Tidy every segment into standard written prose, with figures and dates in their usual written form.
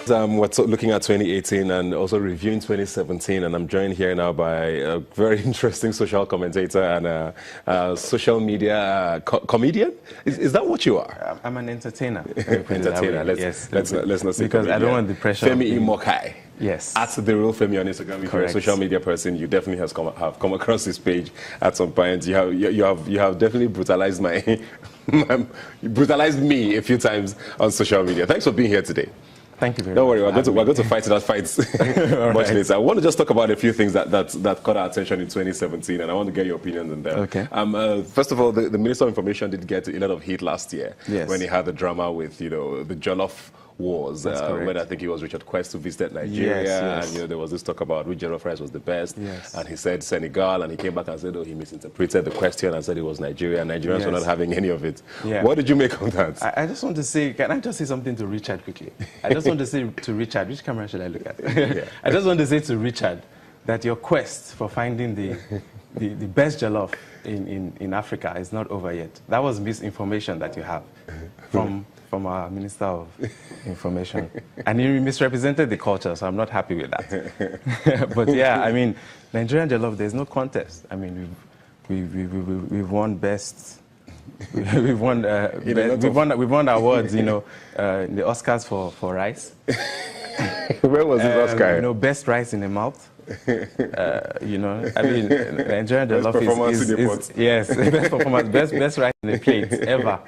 We're looking at 2018 and also reviewing 2017, and I'm joined here now by a very interesting social commentator and a social media comedian. Is that what you are? I'm an entertainer. Entertainer. Let's not say because comedian. I don't want the pressure. Femi Imokai. Yes. At TheRealFemi on Instagram. If you're a social media person, you definitely have come across this page at some point. You have definitely brutalized brutalized me a few times on social media. Thanks for being here today. Thank you very much. Don't worry, we're going to fight that fight much later. I want to just talk about a few things that caught our attention in 2017, and I want to get your opinions on them. Okay. First of all, the Minister of Information did get a lot of heat last year when he had the drama with the Jollof Wars, when I think it was Richard Quest who visited Nigeria, and there was this talk about which jollof rice was the best, and he said Senegal, and he came back and said, he misinterpreted the question and said it was Nigeria. Nigerians were not having any of it. What did you make of that? I just want to say, can I just say something to Richard quickly? I just want to say to Richard, which camera should I look at? I just want to say to Richard that your quest for finding the best jollof in Africa is not over yet. That was misinformation that you have from our Minister of Information. And he misrepresented the culture, so I'm not happy with that. But yeah, I mean, Nigerian jollof, there's no contest. I mean, we've won best. We've won awards, in the Oscars for rice. Where was this Oscar? Best rice in the mouth. I mean, Nigerian jollof is yes, best performance, best rice in the plate ever.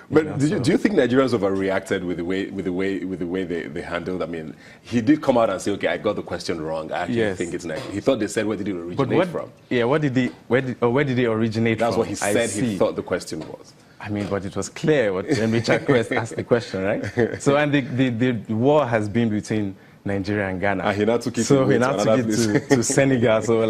But do you think Nigerians overreacted with the way they handled? I mean, he did come out and say, "Okay, I got the question wrong. I actually think it's Nigeria." He thought they said, "Where did it originate from?" Yeah, where did it originate from? That's what he said. He thought the question was. I mean, but it was clear when Richard Quest asked the question, right? So, and the war has been between Nigeria and Ghana. And he now took it to Senegal. So,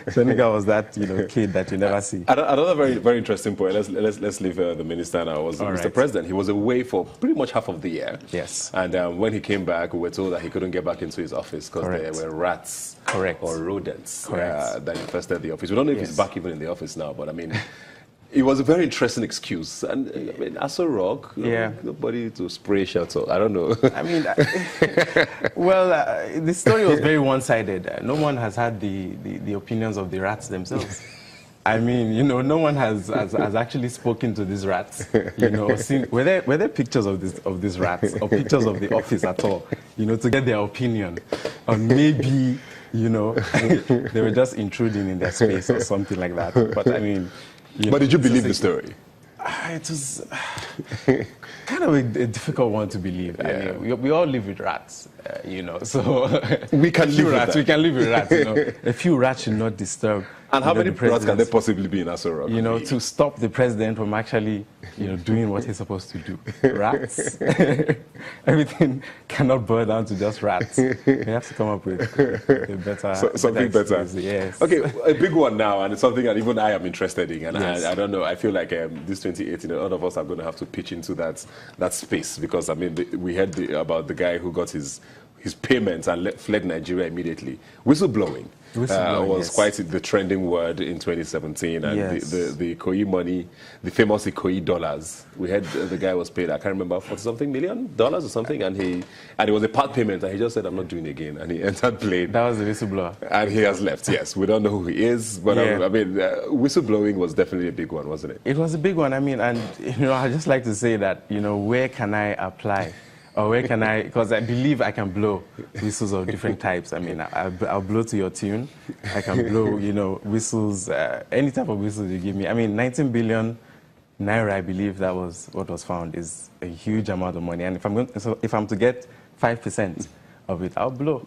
Senegal was that kid that you never see. Another very, very interesting point. Let's leave the minister now. Was Mr. President. He was away for pretty much half of the year. Yes. And when he came back, we were told that he couldn't get back into his office because there were rats or rodents that infested the office. We don't know if he's back even in the office now, but I mean. It was a very interesting excuse, and I mean, Aso Rock, nobody to spray shelter. I don't know. I mean, the story was very one-sided. No one has had the opinions of the rats themselves. I mean, no one has actually spoken to these rats. Were there pictures of these rats or pictures of the office at all? To get their opinion on maybe they were just intruding in their space or something like that. But I mean. But did you believe the story? It was kind of a difficult one to believe. I mean, we all live with rats, so we can live with rats. We can live with rats. A few rats should not disturb. And how many rats can there possibly be in Aso Rock? To stop the president from actually, doing what he's supposed to do. Rats. Everything cannot boil down to just rats. We have to come up with a better something better. Yes. Okay, a big one now, and it's something that even I am interested in. And I don't know. I feel like this 2018, a lot of us are going to have to pitch into that space because I mean, we heard about the guy who got his payments and fled Nigeria immediately. Whistleblowing. Was quite the trending word in 2017, and the Ikoyi money, the famous Ikoyi dollars. We had the guy was paid, I can't remember, $40-something million or something, and it was a part payment, and he just said, "I'm not doing it again," and he entered plane. That was the whistleblower, and he has left. Yes, we don't know who he is, but I mean, whistleblowing was definitely a big one, wasn't it? It was a big one. I mean, and I just like to say that where can I apply? Or where can I, because I believe I can blow whistles of different types. I mean, I'll blow to your tune. I can blow, whistles, any type of whistle you give me. I mean, 19 billion naira, I believe that was what was found, is a huge amount of money. And if I'm to get 5% of it, I'll blow.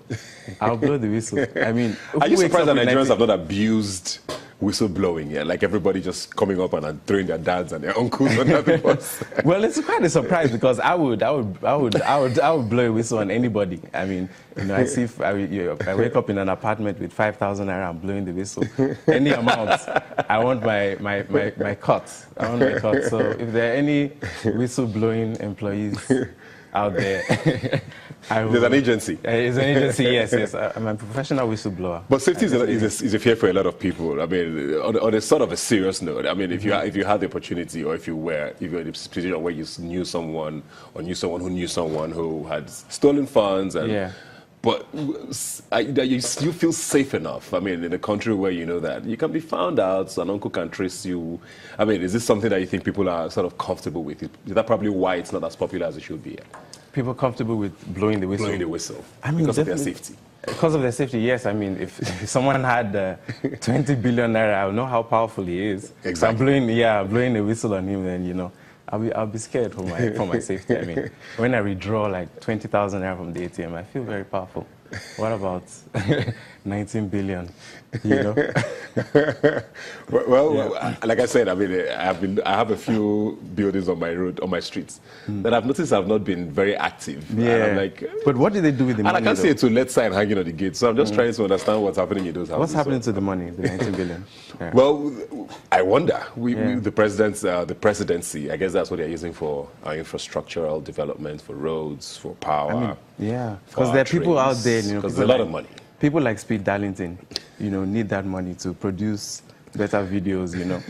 I'll blow the whistle. I mean, are you surprised that Nigerians have not abused whistleblowing, like everybody just coming up and throwing their dads and their uncles under the bus? Well, it's quite a surprise because I would blow a whistle on anybody. I mean, I see if I wake up in an apartment with 5,000 naira, I'm blowing the whistle. Any amount, I want my cut. I want my cut. So if there are any whistle blowing employees out there. There's an agency. It's an agency, yes. I'm a professional whistleblower. But safety is a fear for a lot of people. I mean, on a sort of a serious note, I mean, if you had the opportunity, or if you're in a position where you knew someone, or knew someone who had stolen funds, and but you feel safe enough. I mean, in a country where you know that you can be found out, so an uncle can trace you. I mean, is this something that you think people are sort of comfortable with? Is that probably why it's not as popular as it should be? People comfortable with blowing the whistle? Blowing the whistle. I mean, because of their safety. Because of their safety, yes. I mean, if someone had 20 billion naira, I would know how powerful he is. Exactly. So I'm blowing the whistle on him, then, you know, I'll be scared for my safety. I mean, when I withdraw like 20,000 naira from the ATM, I feel very powerful. What about 19 billion? You know. well, like I said, I mean, I have a few buildings on my streets that I've noticed have not been very active. Yeah. I'm like, but what did they do with the money? And I can't see a to let sign hanging on the gate. So I'm just trying to understand what's happening in those houses. What's happening to the money, the 19 billion? Yeah. Well, I wonder. The presidency, I guess that's what they're using for our infrastructural development, for roads, for power. I mean, yeah, because there are people out there, you know, because there's a lot of money. People like Speed Darlington, you know, need that money to produce better videos, you know.